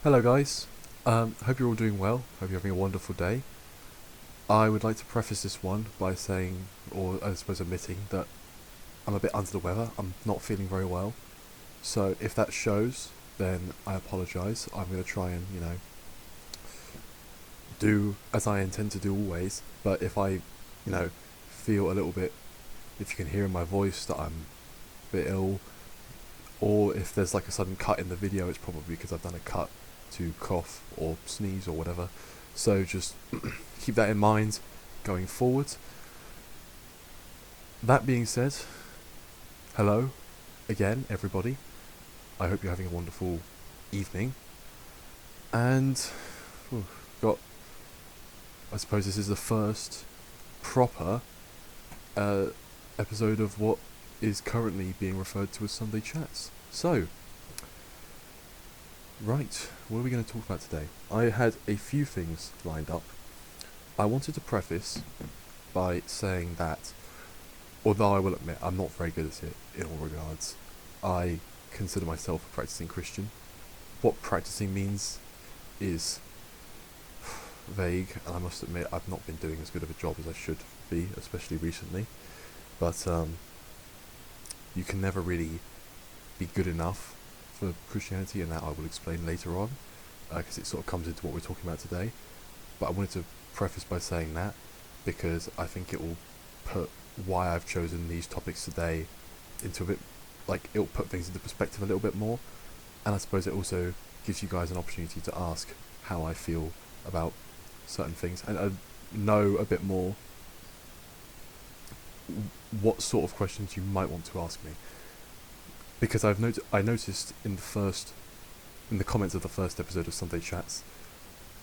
Hello guys, hope you're all doing well, hope you're having a wonderful day. I would like to preface this one by saying, or I suppose admitting, that I'm a bit under the weather, I'm not feeling very well. So if that shows, then I apologise. I'm going to try and, do as I intend to do always, but if feel a little bit, if you can hear in my voice that I'm a bit ill, or if there's like a sudden cut in the video, it's probably because I've done a cut to cough or sneeze or whatever. So just keep that in mind going forward. That being said, hello again, everybody. I hope you're having a wonderful evening. And got, I suppose this is the first proper episode of what is currently being referred to as Sunday Chats. So, right, what are we going to talk about today? I had a few things lined up. I wanted to preface by saying that, although I will admit I'm not very good at it in all regards, I consider myself a practicing Christian. What practicing means is vague, and I must admit I've not been doing as good of a job as I should be, especially recently. But you can never really be good enough for Christianity, and that I will explain later on, because it sort of comes into what we're talking about today. But I wanted to preface by saying that, because I think it will put why I've chosen these topics today into a bit, like, it'll put things into perspective a little bit more, and I suppose it also gives you guys an opportunity to ask how I feel about certain things, and know a bit more what sort of questions you might want to ask me. Because I noticed in the comments of the first episode of Sunday Chats,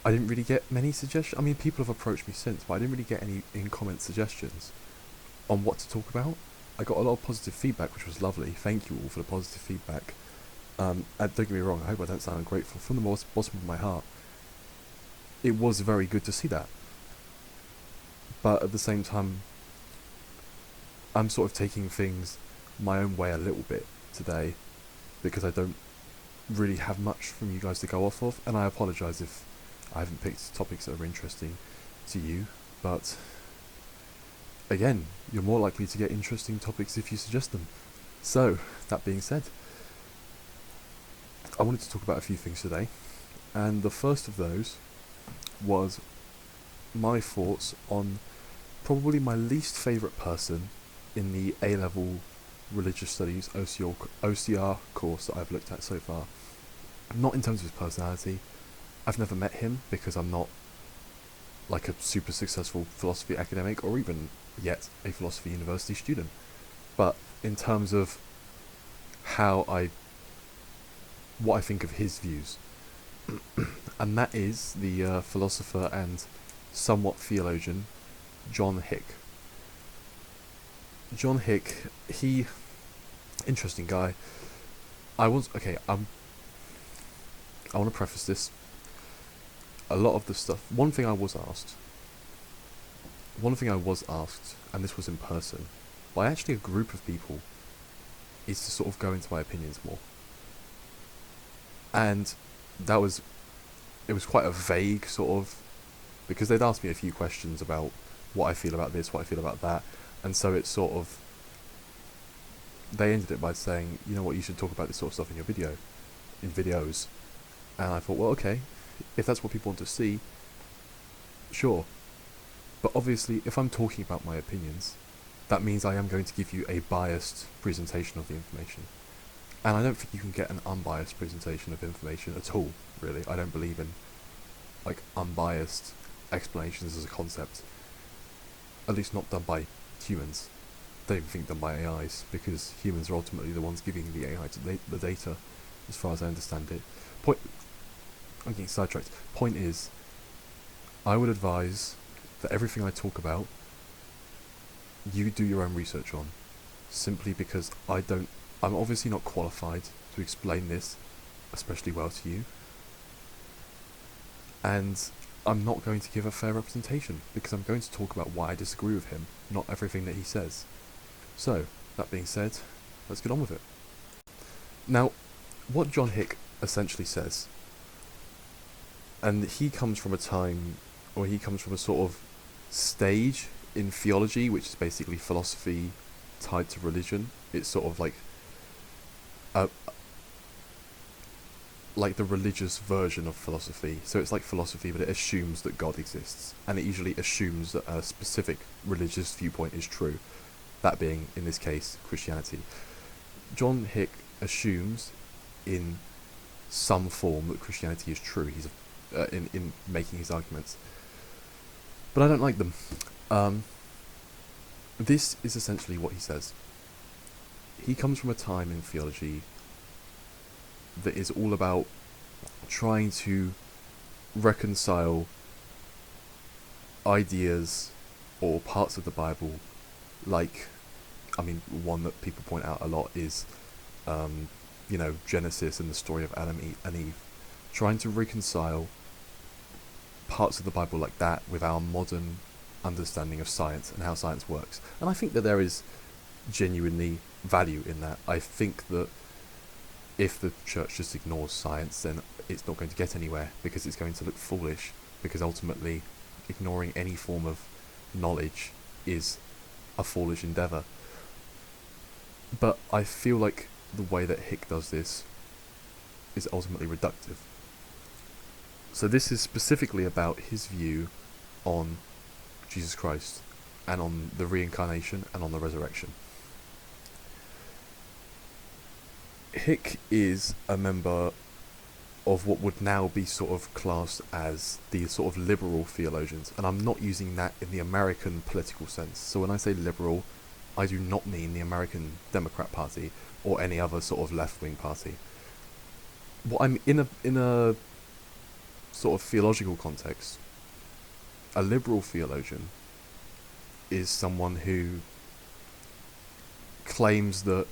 I didn't really get many suggestions. I mean, people have approached me since, but I didn't really get any in-comment suggestions on what to talk about. I got a lot of positive feedback, which was lovely. Thank you all for the positive feedback. And don't get me wrong, I hope I don't sound ungrateful. From the bottom of my heart, it was very good to see that. But at the same time, I'm sort of taking things my own way a little bit today, because I don't really have much from you guys to go off of, and I apologise if I haven't picked topics that are interesting to you, but again, you're more likely to get interesting topics if you suggest them. So, that being said, I wanted to talk about a few things today, and the first of those was my thoughts on probably my least favourite person in the A-level religious studies OCR course that I've looked at so far. Not in terms of his personality. I've never met him because I'm not like a super successful philosophy academic, or even yet a philosophy university student. But in terms of what I think of his views, and that is the philosopher and somewhat theologian John Hick. John Hick, interesting guy. I want to preface this. A lot of the stuff. One thing I was asked, and this was in person, by actually a group of people, is to sort of go into my opinions more. And it was quite a vague sort of, because they'd asked me a few questions about what I feel about this, what I feel about that, and so it's sort of, they ended it by saying, you know what, you should talk about this sort of stuff in videos. And I thought, well, okay, if that's what people want to see, sure. But obviously, if I'm talking about my opinions, that means I am going to give you a biased presentation of the information. And I don't think you can get an unbiased presentation of information at all, really. I don't believe in, like, unbiased explanations as a concept. At least not done by humans. I don't even think done by AIs, because humans are ultimately the ones giving the AI the data, as far as I understand it. I'm getting sidetracked. Point is, I would advise that everything I talk about, you do your own research on, simply because I'm obviously not qualified to explain this especially well to you, and I'm not going to give a fair representation, because I'm going to talk about why I disagree with him, not everything that he says. So, that being said, let's get on with it. Now, what John Hick essentially says And he comes from a time, or he comes from a sort of stage in theology, which is basically philosophy tied to religion. It's sort of uh, like the religious version of philosophy. So it's like philosophy, but it assumes that God exists, and it usually assumes that a specific religious viewpoint is true. That being, in this case, Christianity. John Hick assumes, in some form, that Christianity is true. He's in making his arguments, but I don't like them. This is essentially what he says. He comes from a time in theology that is all about trying to reconcile ideas or parts of the Bible, like, I mean, one that people point out a lot is, Genesis and the story of Adam and Eve, trying to reconcile parts of the Bible like that with our modern understanding of science and how science works. And I think that there is genuinely value in that. I think that if the church just ignores science, then it's not going to get anywhere, because it's going to look foolish, because ultimately ignoring any form of knowledge is a foolish endeavour. But I feel like the way that Hick does this is ultimately reductive. So this is specifically about his view on Jesus Christ, and on the reincarnation, and on the resurrection. Hick is a member of what would now be sort of classed as the sort of liberal theologians, and I'm not using that in the American political sense. So when I say liberal, I do not mean the American Democrat Party or any other sort of left-wing party. What I'm in a sort of theological context, a liberal theologian is someone who claims that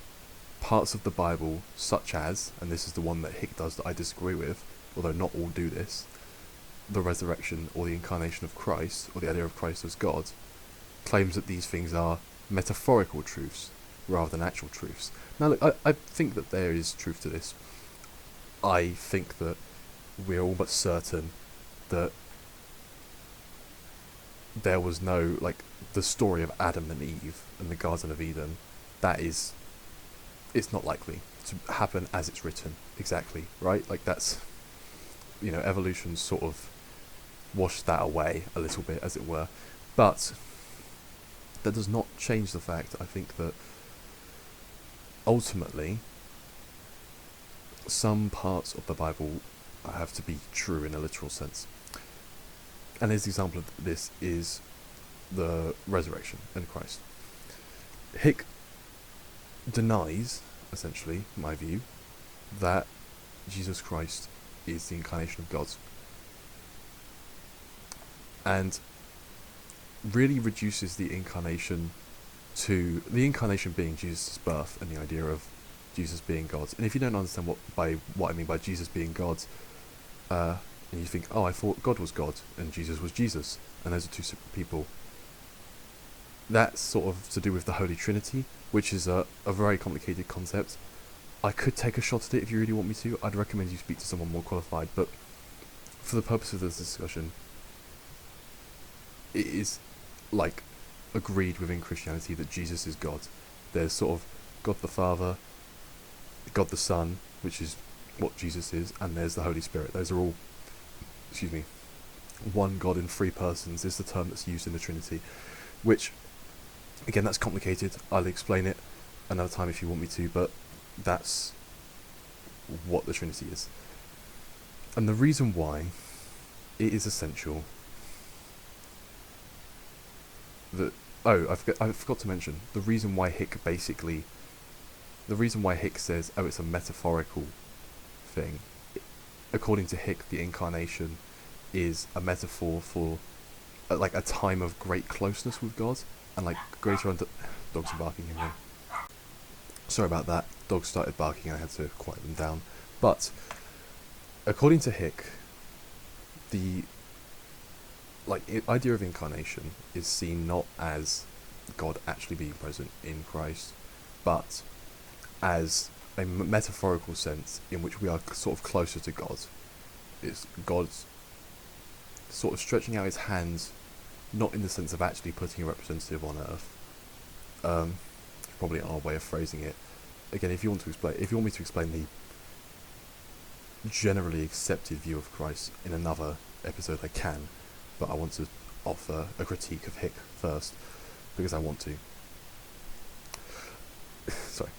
parts of the Bible, such as, and this is the one that Hick does that I disagree with, although not all do this, the resurrection or the incarnation of Christ, or the idea of Christ as God, claims that these things are metaphorical truths rather than actual truths. Now look, I think that there is truth to this. I think that we're all but certain that there was no, the story of Adam and Eve and the Garden of Eden, it's not likely to happen as it's written, exactly, right? That's, evolution sort of washed that away a little bit, as it were. But that does not change the fact, I think, that ultimately some parts of the Bible have to be true in a literal sense. And his example of this is the resurrection in Christ. Hick denies, essentially, my view, that Jesus Christ is the incarnation of God, and really reduces the incarnation to the incarnation being Jesus' birth and the idea of Jesus being God. And if you don't understand what I mean by Jesus being God, and you think, oh, I thought God was God and Jesus was Jesus, and those are two separate people, that's sort of to do with the Holy Trinity, which is a very complicated concept. I could take a shot at it if you really want me to. I'd recommend you speak to someone more qualified, but for the purpose of this discussion, it is agreed within Christianity that Jesus is God. There's sort of God the Father, God the Son, which is what Jesus is, and there's the Holy Spirit. Those are all, one God in three persons is the term that's used in the Trinity, which, again, that's complicated. I'll explain it another time if you want me to, but that's what the Trinity is. And the reason why it is essential that... Oh, I forgot to mention, the reason why Hick says, oh, it's a metaphorical thing. According to Hick, the incarnation is a metaphor for a time of great closeness with God, and greater dogs are barking in here. Sorry about that. Dogs started barking and I had to quiet them down. But according to Hick, the idea of incarnation is seen not as God actually being present in Christ, but as a metaphorical sense in which we are sort of closer to God. It's God's sort of stretching out his hand, not in the sense of actually putting a representative on earth. Probably our way of phrasing it. Again, if you want me to explain the generally accepted view of Christ in another episode, I can, but I want to offer a critique of Hick first, because I want to. Sorry.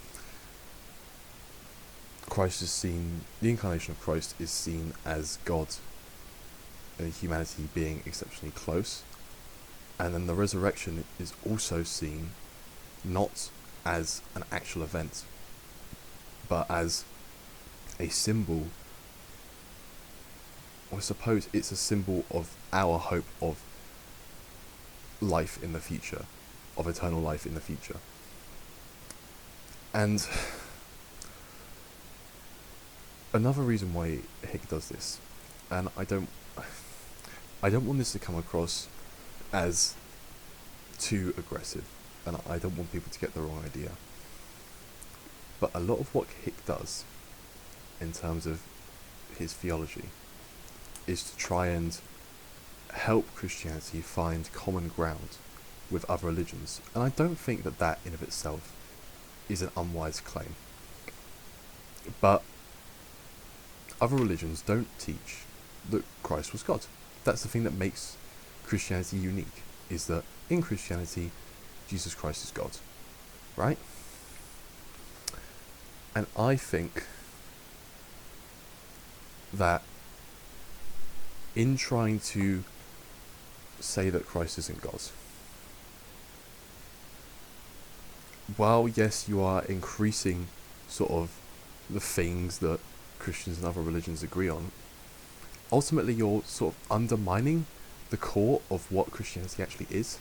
The incarnation of Christ is seen as God and humanity being exceptionally close, and then the resurrection is also seen not as an actual event, but as a symbol. I suppose it's a symbol of our hope of life in the future, of eternal life in the future. And another reason why Hick does this, and I don't want this to come across as too aggressive, and I don't want people to get the wrong idea, but a lot of what Hick does in terms of his theology is to try and help Christianity find common ground with other religions, and I don't think that in of itself is an unwise claim. But other religions don't teach that Christ was God. That's the thing that makes Christianity unique, is that in Christianity, Jesus Christ is God, right? And I think that in trying to say that Christ isn't God, while yes, you are increasing sort of the things that Christians and other religions agree on, ultimately you're sort of undermining the core of what Christianity actually is.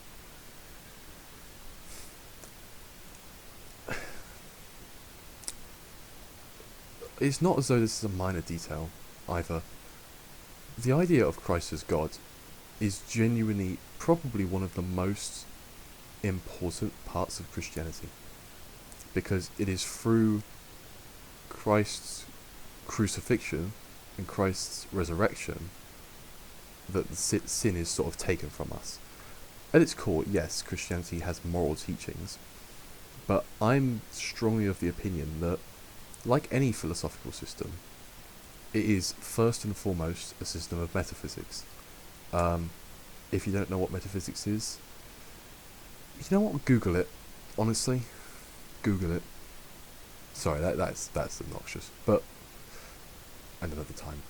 It's not as though this is a minor detail either. The idea of Christ as God is genuinely probably one of the most important parts of Christianity, because it is through Christ's crucifixion and Christ's resurrection that the sin is sort of taken from us. At its core, yes, Christianity has moral teachings, but I'm strongly of the opinion that, like any philosophical system, it is first and foremost a system of metaphysics. If you don't know what metaphysics is, you know what? Google it. Honestly, Google it. Sorry, that's obnoxious, but and another time.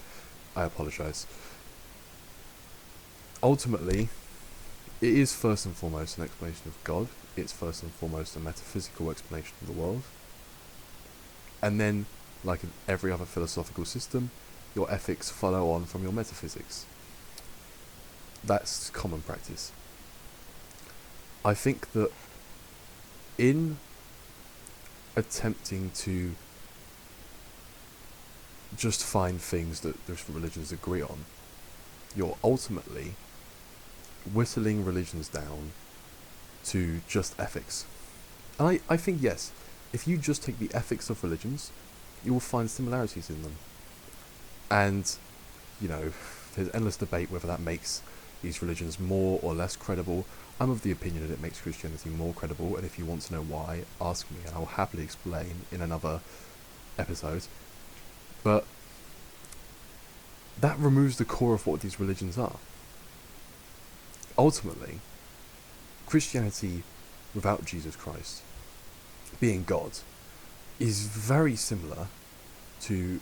I apologise. Ultimately, it is first and foremost an explanation of God. It's first and foremost a metaphysical explanation of the world. And then, like in every other philosophical system, your ethics follow on from your metaphysics. That's common practice. I think that in attempting to just find things that different religions agree on, you're ultimately whittling religions down to just ethics. And I think, yes, if you just take the ethics of religions, you will find similarities in them. And, you know, there's endless debate whether that makes these religions more or less credible. I'm of the opinion that it makes Christianity more credible, and if you want to know why, ask me and I will happily explain in another episode. But that removes the core of what these religions are. Ultimately, Christianity without Jesus Christ being God is very similar to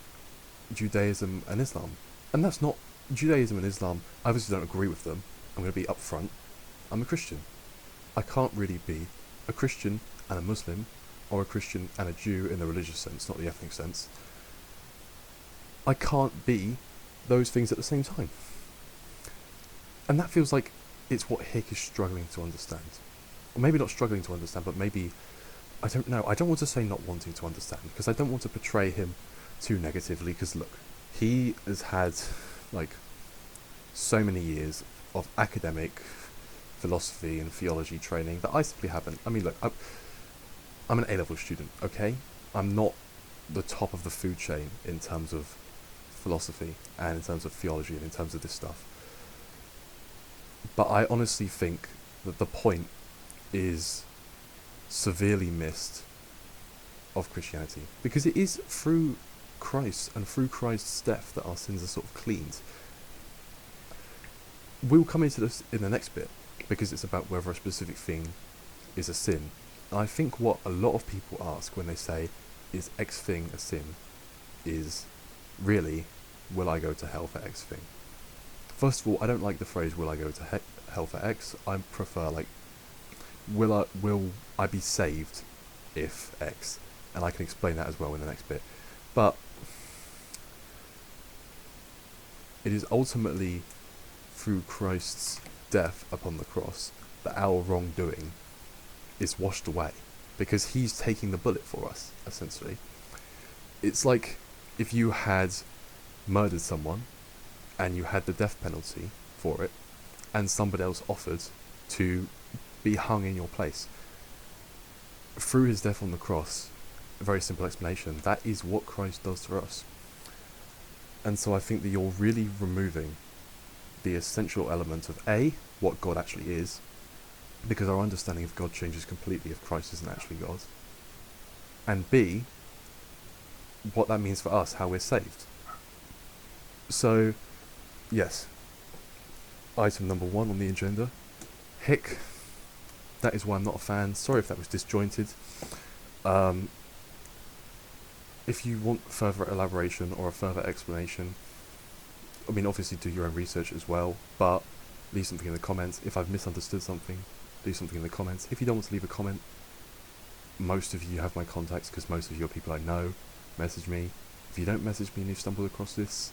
Judaism and Islam. And that's not Judaism and Islam. I obviously don't agree with them. I'm going to be upfront. I'm a Christian. I can't really be a Christian and a Muslim, or a Christian and a Jew in the religious sense, not the ethnic sense. I can't be those things at the same time. And that feels like it's what Hick is struggling to understand. Or maybe not struggling to understand, but maybe, I don't know, I don't want to say not wanting to understand, because I don't want to portray him too negatively, because look, he has had, like, so many years of academic philosophy and theology training that I simply haven't. I mean, look, I'm an A-level student, okay? I'm not the top of the food chain in terms of philosophy and in terms of theology and in terms of this stuff. But I honestly think that the point is severely missed of Christianity, because it is through Christ and through Christ's death that our sins are sort of cleaned. We'll come into this in the next bit, because it's about whether a specific thing is a sin. And I think what a lot of people ask when they say, is X thing a sin, is really, will I go to hell for X thing? First of all, I don't like the phrase, will I go to hell for X? I prefer, like, will I be saved if X? And I can explain that as well in the next bit. But it is ultimately through Christ's death upon the cross that our wrongdoing is washed away, because he's taking the bullet for us, essentially. It's like if you had murdered someone and you had the death penalty for it, and somebody else offered to be hung in your place. Through his death on the cross, a very simple explanation, that is what Christ does for us. And so I think that you're really removing the essential element of A, what God actually is, because our understanding of God changes completely if Christ isn't actually God, and B, what that means for us, how we're saved. So, yes, item number 1 on the agenda, Hick. That is why I'm not a fan. Sorry if that was disjointed. If you want further elaboration or a further explanation, I mean, obviously do your own research as well, but leave something in the comments. If I've misunderstood something, do something in the comments. If you don't want to leave a comment, most of you have my contacts, because most of you are people I know. Message me. If you don't message me and you've stumbled across this,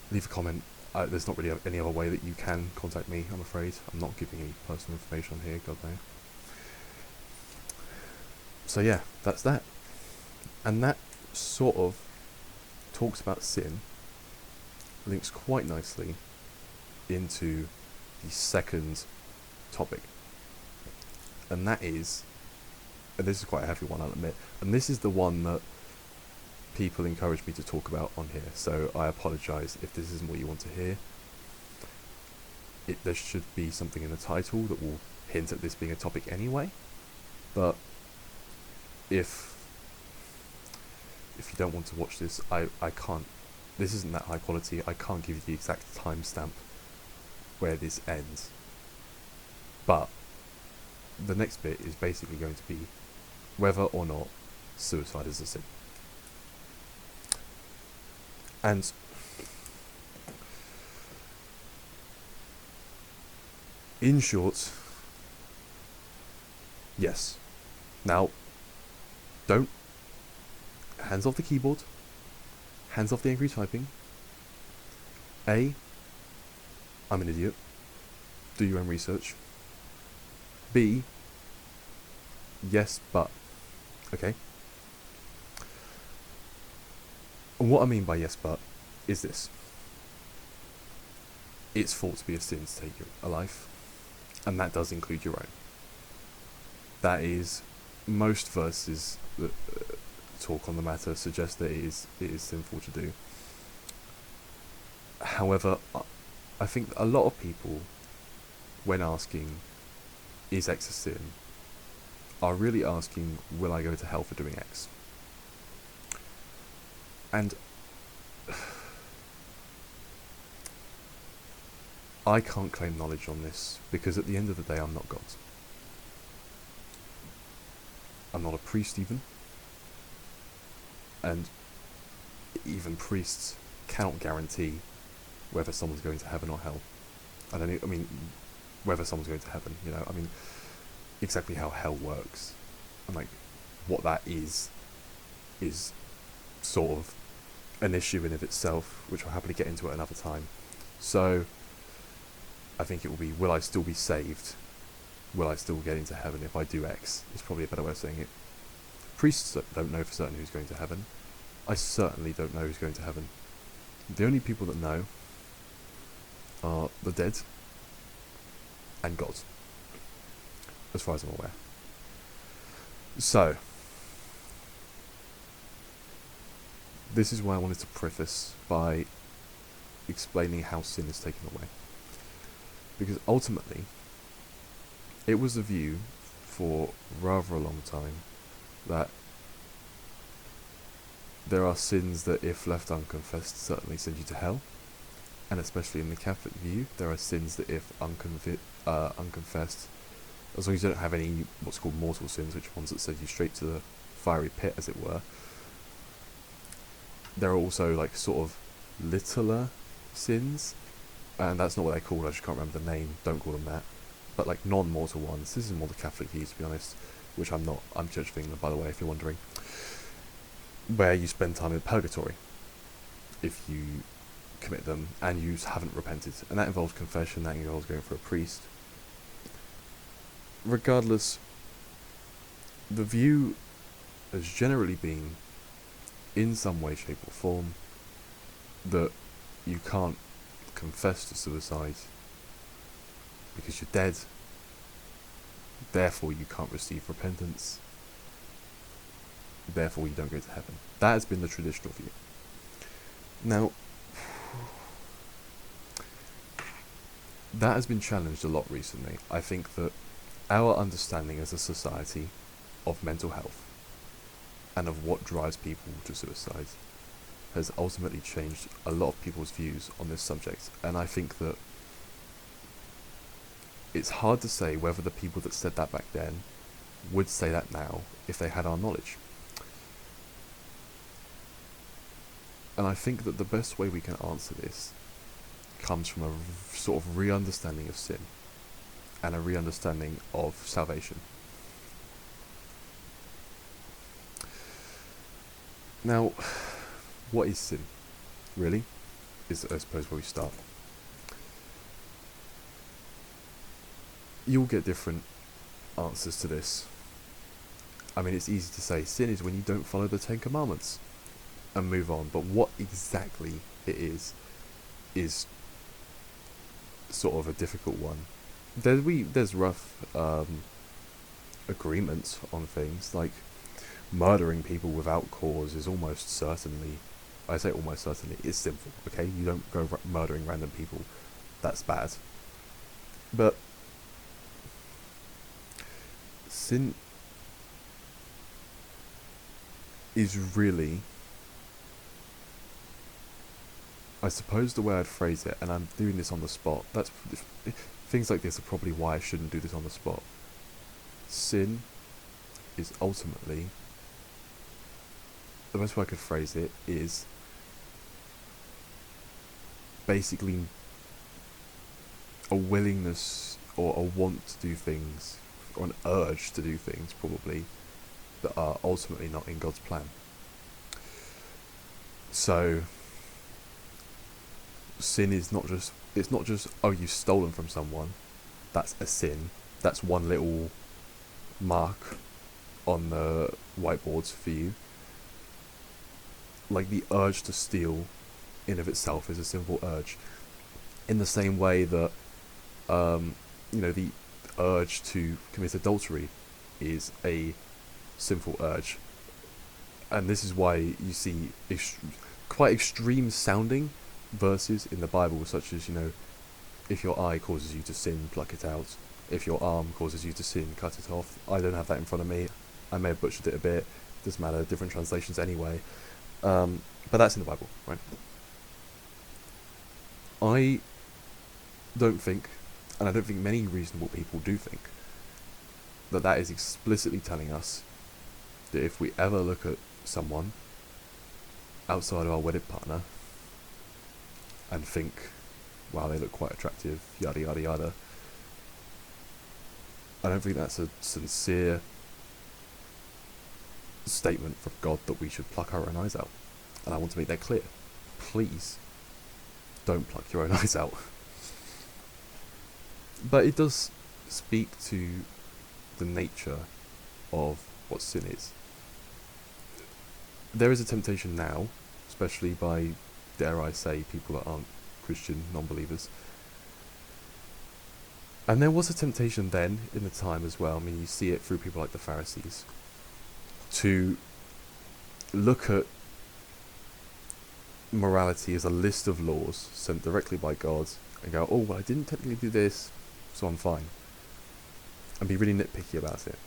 leave a comment. There's not really any other way that you can contact me, I'm afraid. I'm not giving any personal information on here, God no. So yeah, that's that. And that sort of talks about sin, links quite nicely into the second topic. And that is, and this is quite a heavy one, I'll admit, and this is the one that people encourage me to talk about on here, so I apologise if this isn't what you want to hear. There should be something in the title that will hint at this being a topic anyway, but if you don't want to watch this, I can't, this isn't that high quality, I can't give you the exact timestamp where this ends, but the next bit is basically going to be whether or not suicide is a sin. And in short, yes. Now, don't, hands off the keyboard, hands off the angry typing. A, I'm an idiot. Do your own research. B, yes, but. Okay. And what I mean by yes, but is this. It's thought to be a sin to take a life, and that does include your own. That is, most verses that talk on the matter suggest that it is sinful to do. However, I think a lot of people, when asking, is X a sin, are really asking, will I go to hell for doing X? And I can't claim knowledge on this, because at the end of the day I'm not God. I'm not a priest even. And even priests cannot guarantee whether someone's going to heaven or hell. I mean, whether someone's going to heaven, you know, I mean, exactly how hell works, and like, what that is sort of an issue in of itself, which I'll happily get into at another time. So, I think it will be, will I still be saved? Will I still get into heaven if I do X? Is probably a better way of saying it. Priests don't know for certain who's going to heaven. I certainly don't know who's going to heaven. The only people that know are the dead and God, as far as I'm aware. So, this is why I wanted to preface by explaining how sin is taken away. Because ultimately, it was the view for rather a long time that there are sins that, if left unconfessed, certainly send you to hell. And especially in the Catholic view, there are sins that, if unconfessed, as long as you don't have any what's called mortal sins, which are ones that send you straight to the fiery pit, as it were, there are also like sort of littler sins, and that's not what they're called, I just can't remember the name, don't call them that, but like non-mortal ones. This is more the Catholic view, to be honest, which I'm not. I'm Church of England, by the way, if you're wondering, where you spend time in purgatory if you commit them and you haven't repented, and that involves confession, that involves going for a priest. Regardless, the view has generally been, in some way, shape or form, that you can't confess to suicide because you're dead, therefore you can't receive repentance, therefore you don't go to heaven. That has been the traditional view. Now, that has been challenged a lot recently. I think that our understanding as a society of mental health and of what drives people to suicide has ultimately changed a lot of people's views on this subject, and I think that it's hard to say whether the people that said that back then would say that now if they had our knowledge. And I think that the best way we can answer this comes from a sort of re-understanding of sin and a re-understanding of salvation. Now, what is sin, really, is I suppose where we start. You'll get different answers to this. I mean, it's easy to say sin is when you don't follow the 10 Commandments and move on, but what exactly it is sort of a difficult one. There's rough agreements on things, like murdering people without cause is almost certainly, I say almost certainly, is sinful, okay? You don't go murdering random people, that's bad. But sin is really, I suppose the way I'd phrase it, and I'm doing this on the spot, things like this are probably why I shouldn't do this on the spot. Sin is ultimately, the best way I could phrase it is basically a willingness or a want to do things, or an urge to do things probably, that are ultimately not in God's plan. So sin is not just, it's not just, oh, you've stolen from someone, that's a sin, that's one little mark on the whiteboards for you. Like, the urge to steal in of itself is a sinful urge, in the same way that the urge to commit adultery is a sinful urge. And this is why you see quite extreme sounding verses in the Bible, such as, if your eye causes you to sin, pluck it out. If your arm causes you to sin, cut it off. I don't have that in front of me. I may have butchered it a bit. Doesn't matter, different translations anyway. But that's in the Bible, right? I don't think, and I don't think many reasonable people do think, that is explicitly telling us that if we ever look at someone outside of our wedded partner and think, wow, they look quite attractive, yada yada yada, I don't think that's a sincere statement from God that we should pluck our own eyes out. And I want to make that clear. Please don't pluck your own eyes out. But it does speak to the nature of what sin is. There is a temptation now, especially by, dare I say, people that aren't Christian, non-believers. And there was a temptation then, in the time as well, I mean, you see it through people like the Pharisees, to look at morality is a list of laws sent directly by God and go, oh, well, I didn't technically do this, so I'm fine. And be really nitpicky about it.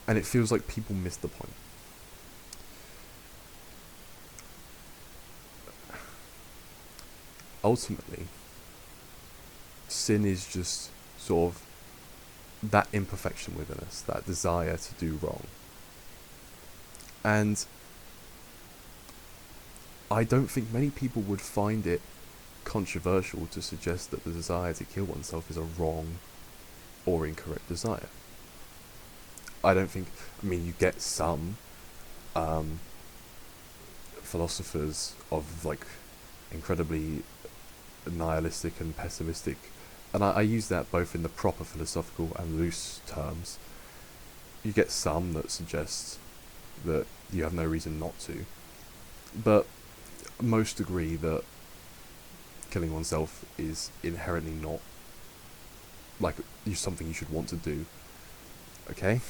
And it feels like people miss the point. Ultimately, sin is just sort of that imperfection within us, that desire to do wrong. And I don't think many people would find it controversial to suggest that the desire to kill oneself is a wrong or incorrect desire. I don't think, I mean, you get some philosophers of like incredibly nihilistic and pessimistic, and I use that both in the proper philosophical and loose terms. You get some that suggest that you have no reason not to, but most agree that killing oneself is inherently not like something you should want to do. Okay?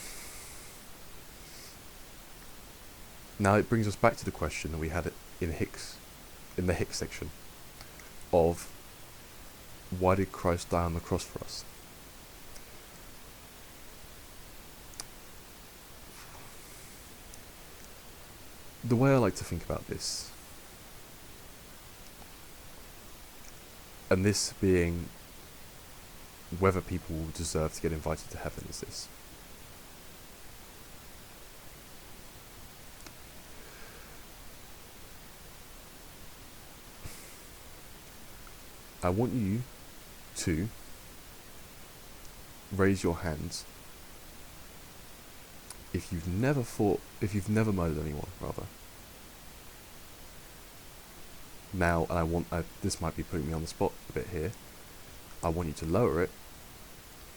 Now it brings us back to the question that we had in the Hick section of why did Christ die on the cross for us? The way I like to think about this, and this being whether people deserve to get invited to heaven, is this. I want you to raise your hands if you've never murdered anyone, rather. Now, and this might be putting me on the spot a bit here, I want you to lower it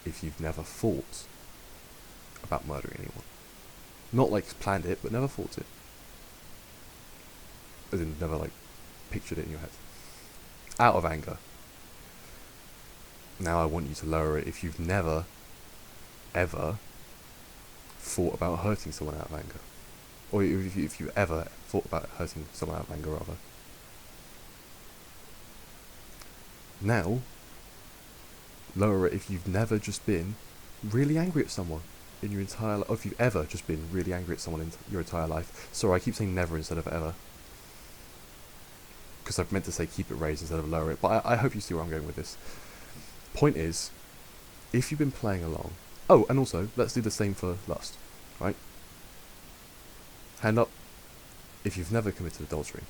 if you've never thought about murdering anyone. Not like planned it, but never thought it. As in, never like pictured it in your head. Out of anger. Now I want you to lower it if you've never, ever thought about hurting someone out of anger. Or if you ever thought about hurting someone out of anger, rather. Now, lower it if you've never just been really angry at someone in your entire life. Or if you've ever just been really angry at someone in your entire life. Sorry, I keep saying never instead of ever. Because I've meant to say keep it raised instead of lower it. But I hope you see where I'm going with this. Point is, if you've been playing along... Oh, and also, let's do the same for lust, right? Hand up if you've never committed adultery.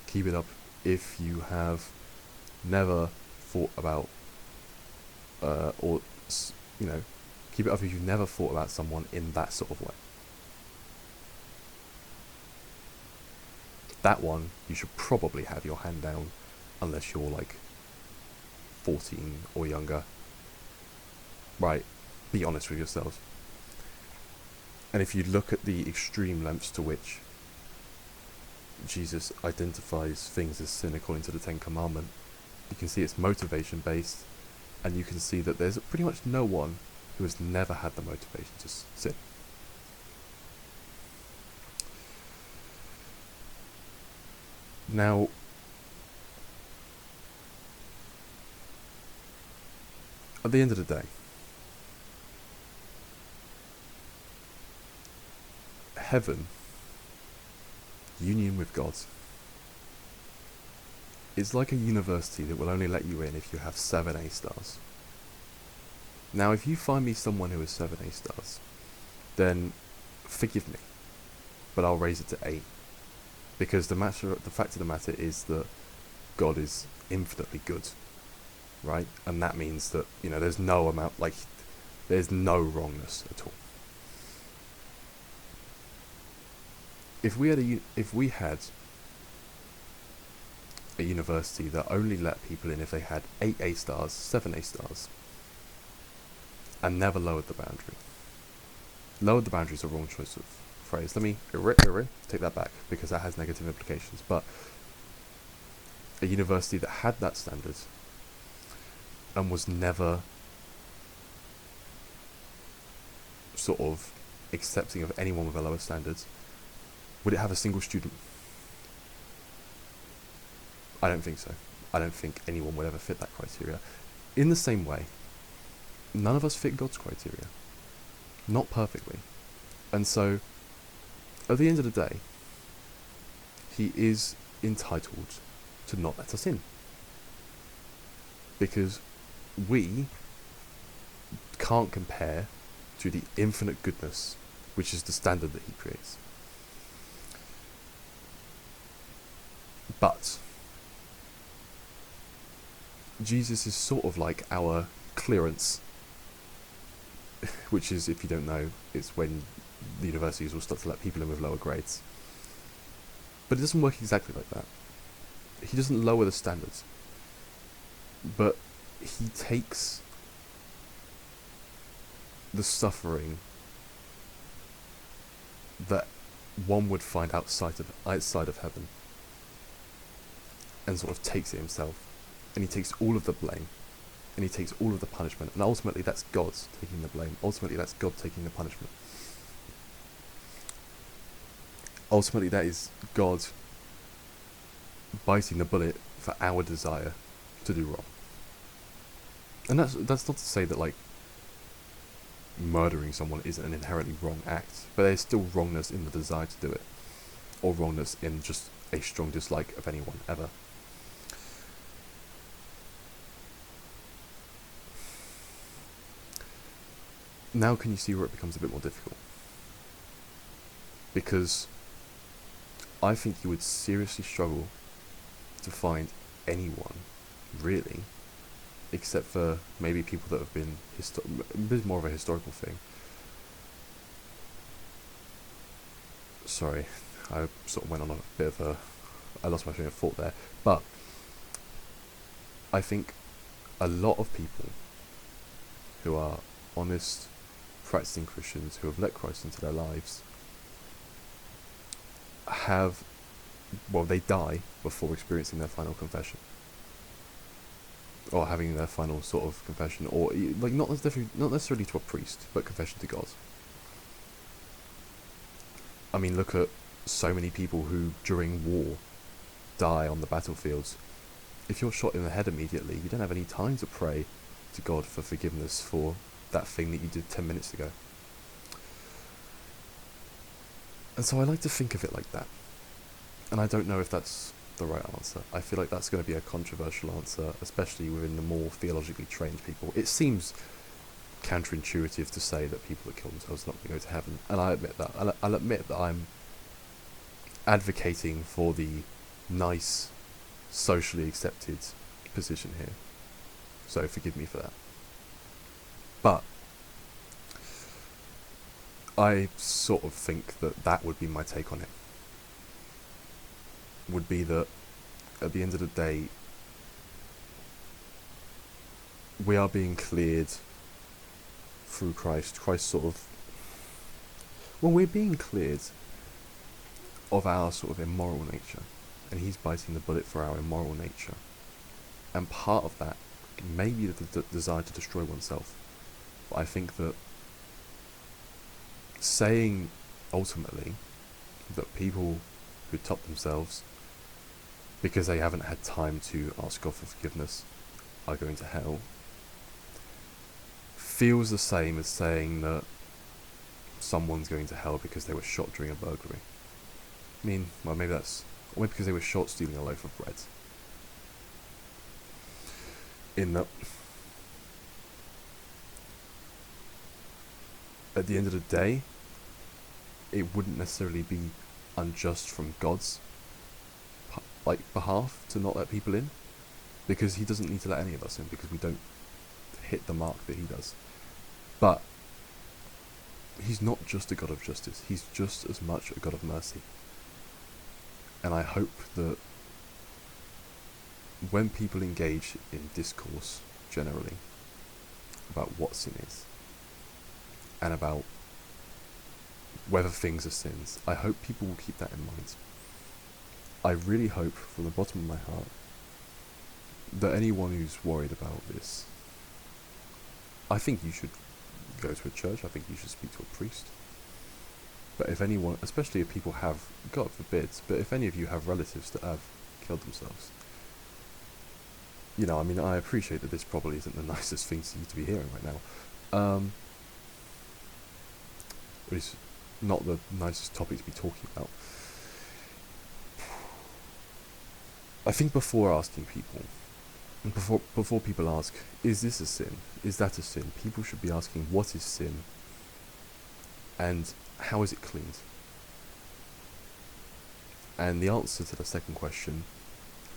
Keep it up if you have never thought about... keep it up if you've never thought about someone in that sort of way. That one, you should probably have your hand down, unless you're like 14 or younger. Right, be honest with yourselves. And if you look at the extreme lengths to which Jesus identifies things as sin according to the Ten Commandments, you can see it's motivation based, and you can see that there's pretty much no one who has never had the motivation to sin. Now, at the end of the day, heaven, union with God, is like a university that will only let you in if you have 7 A stars. Now, if you find me someone who has 7 A stars, then forgive me, but I'll raise it to 8. Because the fact of the matter is that God is infinitely good, right? And that means that, there's no wrongness at all. If we had a university that only let people in if they had 8 A stars, 7 A stars, and never lowered the boundary. Lowered the boundary is a wrong choice of phrase. Let me take that back, because that has negative implications. But a university that had that standard and was never sort of accepting of anyone with a lower standard, would it have a single student? I don't think so. I don't think anyone would ever fit that criteria. In the same way, none of us fit God's criteria. Not perfectly. And so, at the end of the day, he is entitled to not let us in. Because we can't compare to the infinite goodness, which is the standard that he creates. But Jesus is sort of like our clearance, which is, if you don't know, it's when the universities will start to let people in with lower grades. But it doesn't work exactly like that. He doesn't lower the standards, but he takes the suffering that one would find outside of heaven and sort of takes it himself, and he takes all of the blame, and he takes all of the punishment, and ultimately that's God taking the blame, ultimately that's God taking the punishment, ultimately that is God biting the bullet for our desire to do wrong. And that's not to say that, like, murdering someone isn't an inherently wrong act, but there's still wrongness in the desire to do it, or wrongness in just a strong dislike of anyone ever. Now can you see where it becomes a bit more difficult? Because I think you would seriously struggle to find anyone, really, except for maybe people that have been a bit more of a historical thing. Sorry, I sort of went on a bit of a... I lost my train of thought there. But I think a lot of people who are honest, practicing Christians, who have let Christ into their lives, they die before experiencing their final confession, or having their final sort of confession, or like not necessarily to a priest, but confession to God. I mean, look at so many people who during war die on the battlefields. If you're shot in the head immediately, you don't have any time to pray to God for forgiveness for that thing that you did 10 minutes ago. And so I like to think of it like that. And I don't know if that's the right answer. I feel like that's going to be a controversial answer, especially within the more theologically trained people. It seems counterintuitive to say that people that kill themselves are not going to go to heaven. And I admit that. I'll admit that I'm advocating for the nice, socially accepted position here. So forgive me for that. But I sort of think that would be my take on it. Would be that at the end of the day, we are being cleared through Christ. We're being cleared of our sort of immoral nature, and he's biting the bullet for our immoral nature. And part of that may be the desire to destroy oneself. But I think that saying ultimately that people who top themselves because they haven't had time to ask God for forgiveness are going to hell feels the same as saying that someone's going to hell because they were shot during a burglary. I mean, well, maybe because they were shot stealing a loaf of bread. In that, at the end of the day, it wouldn't necessarily be unjust from God's behalf to not let people in, because he doesn't need to let any of us in because we don't hit the mark that he does. But he's not just a God of justice, he's just as much a God of mercy. And I hope that when people engage in discourse generally about what sin is and about whether things are sins, I hope people will keep that in mind. I really hope from the bottom of my heart that anyone who's worried about this, I think you should go to a church, I think you should speak to a priest. But if anyone, especially if people have, God forbid, but if any of you have relatives that have killed themselves, I mean, I appreciate that this probably isn't the nicest thing for you to be hearing right now. It's not the nicest topic to be talking about. I think before asking people, before people ask, is this a sin? Is that a sin? People should be asking, what is sin? And how is it cleaned? And the answer to the second question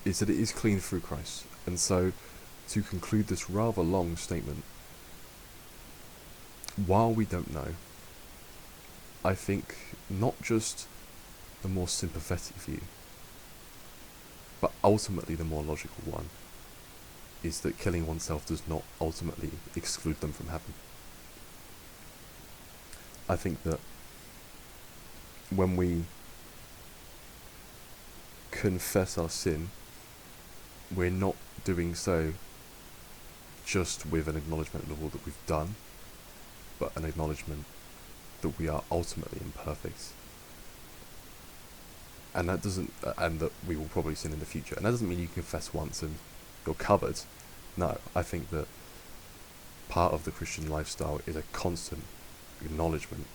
is that it is cleaned through Christ. And so, to conclude this rather long statement, while we don't know, I think not just the more sympathetic view, but ultimately the more logical one, is that killing oneself does not ultimately exclude them from heaven. I think that when we confess our sin, we're not doing so just with an acknowledgement of all that we've done, but an acknowledgement that we are ultimately imperfect. And that we will probably sin in the future. And that doesn't mean you confess once and you're covered. No, I think that part of the Christian lifestyle is a constant acknowledgement.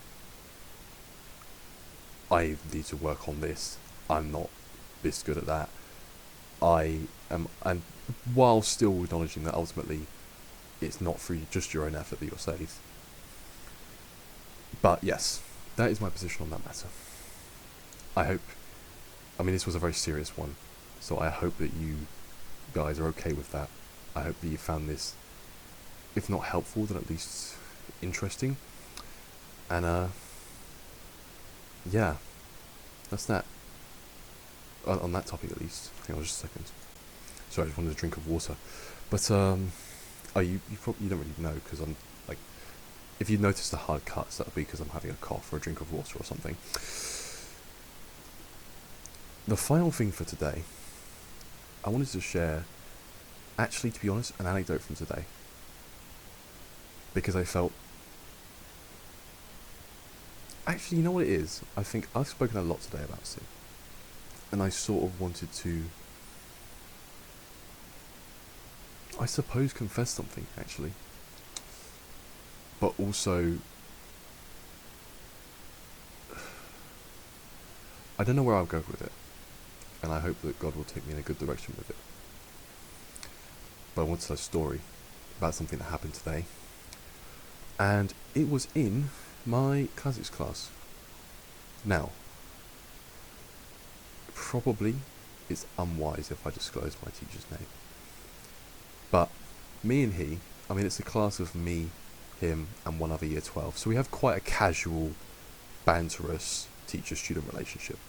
I need to work on this. I'm not this good at that. I am, and while still acknowledging that ultimately it's not through just your own effort that you're saved. But yes, that is my position on that matter. This was a very serious one, so I hope that you guys are okay with that. I hope that you found this, if not helpful, then at least interesting. And yeah, that's that. On that topic at least. Hang on just a second. Sorry, I just wanted a drink of water. But you don't really know, because I'm like, if you notice the hard cuts, that'll be because I'm having a cough or a drink of water or something. The final thing for today, I wanted to share, actually, to be honest, an anecdote from today. Because I felt, actually, you know what it is? I think I've spoken a lot today about sin. And I sort of wanted to, I suppose, confess something, actually. But also, I don't know where I'll go with it. And I hope that God will take me in a good direction with it. But I want to tell a story about something that happened today. And it was in my classics class. Now, probably it's unwise if I disclose my teacher's name. But me and he, it's a class of me, him, and one other year 12. So we have quite a casual, banterous teacher-student relationship,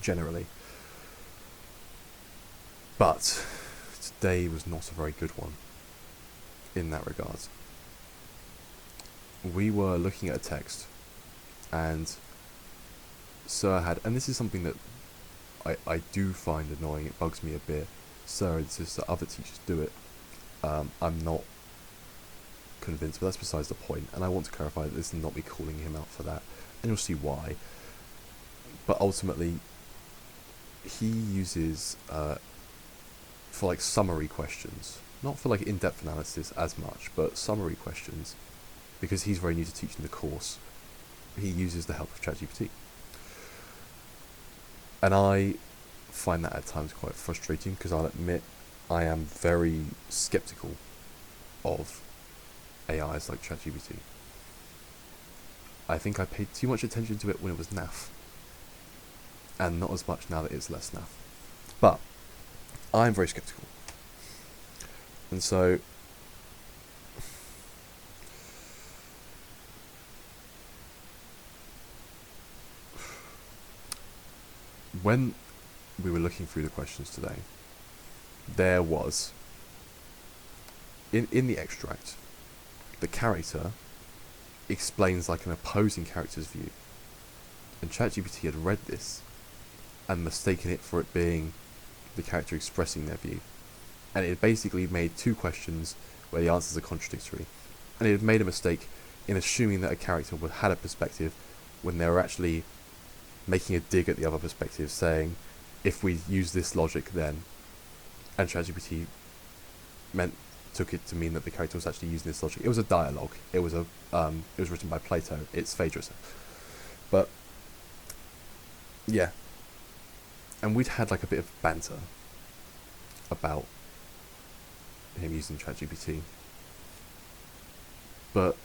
generally. But today was not a very good one in that regard. We were looking at a text, and Sir had, and this is something that I do find annoying, it bugs me a bit. Sir insists that other teachers do it. I'm not convinced, but that's besides the point. And I want to clarify that this is not me calling him out for that, and you'll see why. But ultimately, he uses for like summary questions, not for like in-depth analysis as much, but summary questions, because he's very new to teaching the course. He uses the help of ChatGPT. And I find that at times quite frustrating, because I'll admit I am very skeptical of AIs like ChatGPT. I think I paid too much attention to it when it was naff, and not as much now that it's less naff. But I'm very skeptical. And so when we were looking through the questions today, there was, in the extract, the character explains like an opposing character's view. And ChatGPT had read this and mistaken it for it being the character expressing their view. And it had basically made two questions where the answers are contradictory. And it had made a mistake in assuming that a character had a perspective when they were actually making a dig at the other perspective, saying, if we use this logic then, and ChatGPT meant took it to mean that the character was actually using this logic. It was a dialogue. It was written by Plato. It's Phaedrus. But yeah, and we'd had like a bit of banter about him using ChatGPT. But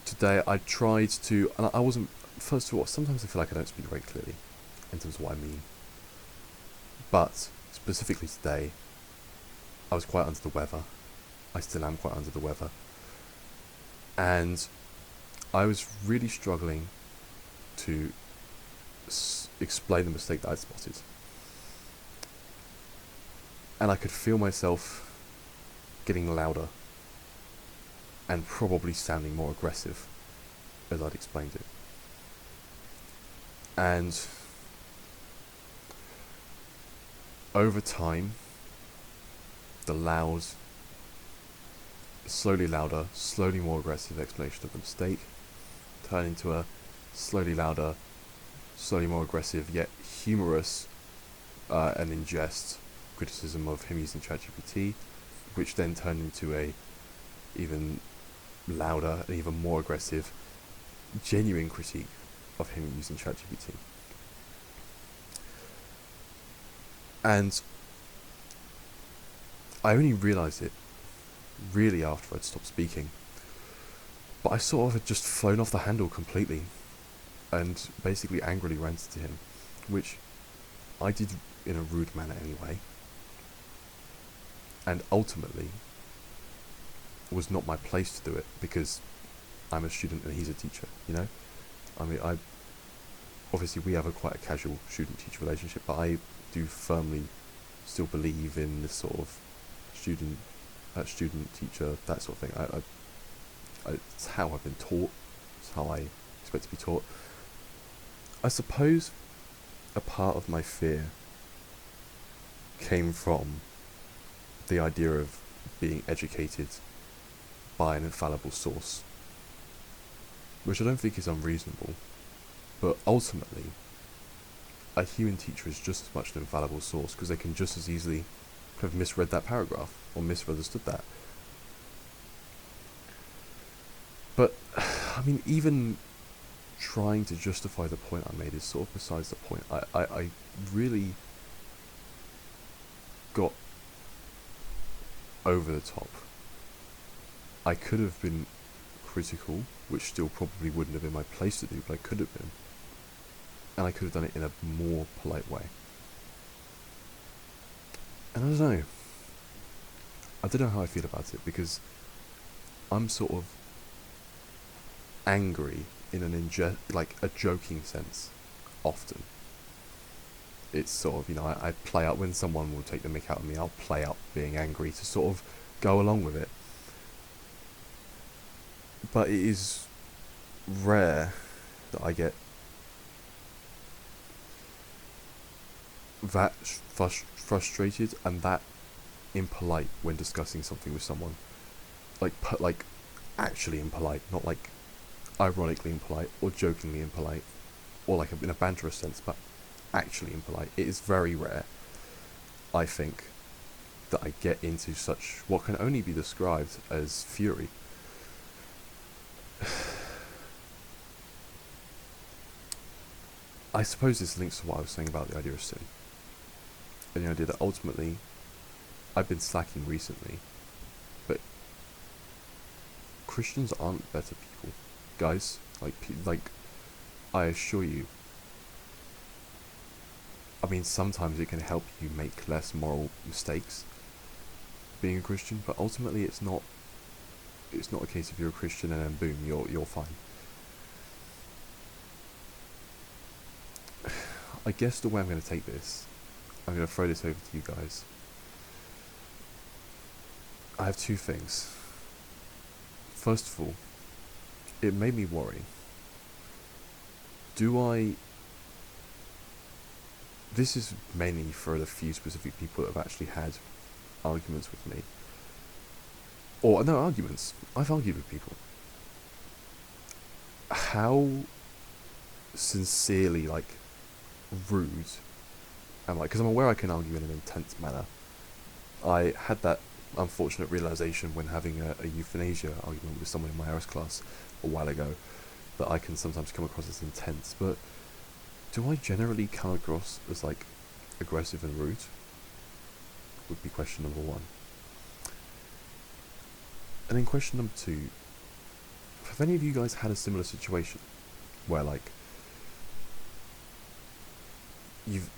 today I tried to, and I wasn't. First of all, sometimes I feel like I don't speak very clearly in terms of what I mean. But specifically today, I was quite under the weather. I still am quite under the weather. And I was really struggling to explain the mistake that I'd spotted. And I could feel myself getting louder and probably sounding more aggressive as I'd explained it. And over time, the loud, slowly louder, slowly more aggressive explanation of the mistake turned into a slowly louder, slowly more aggressive, yet humorous and in jest criticism of him using ChatGPT, which then turned into a even louder and even more aggressive, genuine critique of him using ChatGPT. And I only realised it really after I'd stopped speaking. But I sort of had just flown off the handle completely and basically angrily ranted to him, which I did in a rude manner anyway, and ultimately was not my place to do it because I'm a student and he's a teacher, you know? I mean, obviously we have quite a casual student-teacher relationship, but I do firmly still believe in this sort of student-teacher, that sort of thing. It's how I've been taught. It's how I expect to be taught. I suppose a part of my fear came from the idea of being educated by an infallible source, which I don't think is unreasonable, but ultimately a human teacher is just as much an infallible source because they can just as easily have misread that paragraph or misunderstood that. But, I mean, even trying to justify the point I made is sort of besides the point. I really got over the top. I could have been critical, which still probably wouldn't have been my place to do, but I could have been. And I could have done it in a more polite way. And I don't know. I don't know how I feel about it, because I'm sort of angry in like a joking sense often. It's sort of, I play out when someone will take the mick out of me, I'll play out being angry to sort of go along with it. But it is rare that I get that frustrated and that impolite when discussing something with someone. Like actually impolite, not like ironically impolite or jokingly impolite or like in a banterous sense, but actually impolite. It is very rare, I think, that I get into such what can only be described as fury. I suppose this links to what I was saying about the idea of sin, and the idea that ultimately I've been slacking recently, but Christians aren't better people, guys. Like I assure you. I mean, sometimes it can help you make less moral mistakes being a Christian, but ultimately it's not a case of you're a Christian and then boom, you're fine. I guess the way I'm going to take this, I'm going to throw this over to you guys. I have two things. First of all, it made me worry. This is mainly for the few specific people that have actually had arguments with me. Or, no, arguments. I've argued with people. How sincerely, rude am I? Because I'm aware I can argue in an intense manner. I had that unfortunate realization when having a euthanasia argument with someone in my RS class a while ago, that I can sometimes come across as intense, but do I generally come across as like aggressive and rude? Would be question number one. And then question number two, have any of you guys had a similar situation where like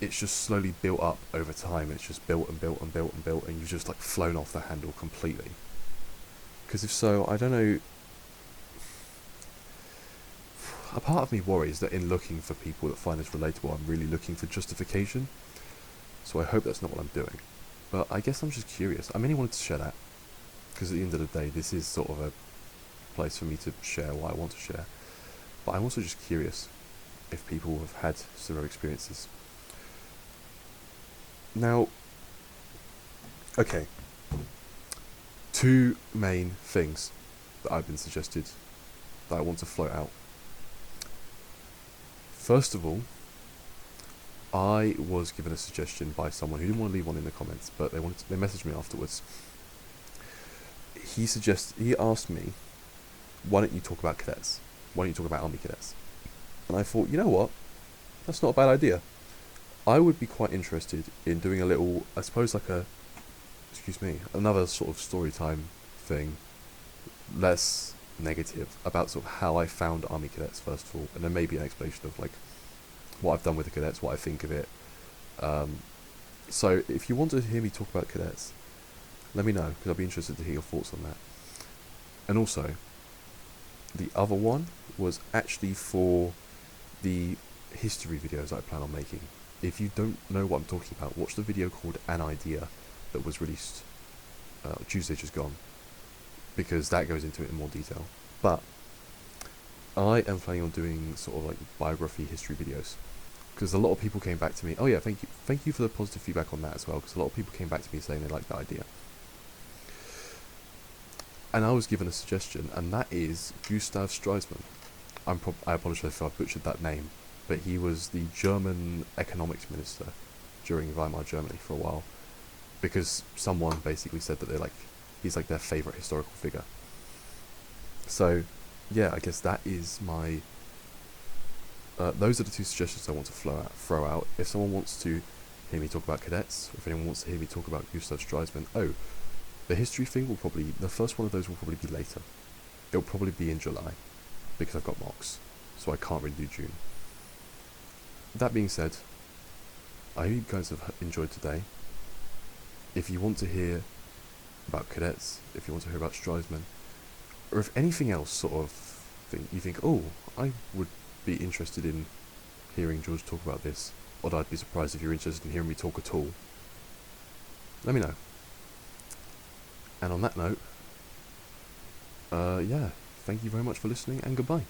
it's just slowly built up over time, it's just built and built and built and built, and you've just like flown off the handle completely? Because if so, I don't know, a part of me worries that in looking for people that find this relatable, I'm really looking for justification, so I hope that's not what I'm doing. But I guess I'm just curious. I mainly wanted to share that, because at the end of the day, this is sort of a place for me to share what I want to share. But I'm also just curious if people have had similar experiences. Now, okay, two main things that I've been suggested that I want to float out. First of all, I was given a suggestion by someone who didn't want to leave one in the comments, but they messaged me afterwards. He asked me, why don't you talk about cadets? Why don't you talk about army cadets? And I thought, you know what? That's not a bad idea. I would be quite interested in doing a little, I suppose like another sort of story time thing, less negative, about sort of how I found army cadets first of all, and then maybe an explanation of like what I've done with the cadets, what I think of it. So if you want to hear me talk about cadets, let me know, because I'll be interested to hear your thoughts on that. And also, the other one was actually for the history videos I plan on making. If you don't know what I'm talking about, watch the video called An Idea that was released Tuesday just gone, because that goes into it in more detail. But I am planning on doing sort of like biography history videos, because a lot of people came back to me, oh yeah, thank you for the positive feedback on that as well, because a lot of people came back to me saying they liked that idea. And I was given a suggestion, and that is Gustav Stresemann. I apologise if I butchered that name, but he was the German economics minister during Weimar Germany for a while, because someone basically said that he's like their favourite historical figure. So, yeah, I guess that is my... those are the two suggestions I want to throw out. If someone wants to hear me talk about cadets, or if anyone wants to hear me talk about Gustav Stresemann, the history thing the first one of those will probably be later. It'll probably be in July, because I've got mocks, so I can't really do June. That being said, I hope you guys have enjoyed today. If you want to hear about cadets, if you want to hear about Stresemann, or if anything else sort of thing you think, I would be interested in hearing George talk about this, or I'd be surprised if you're interested in hearing me talk at all, let me know. And on that note, thank you very much for listening, and goodbye.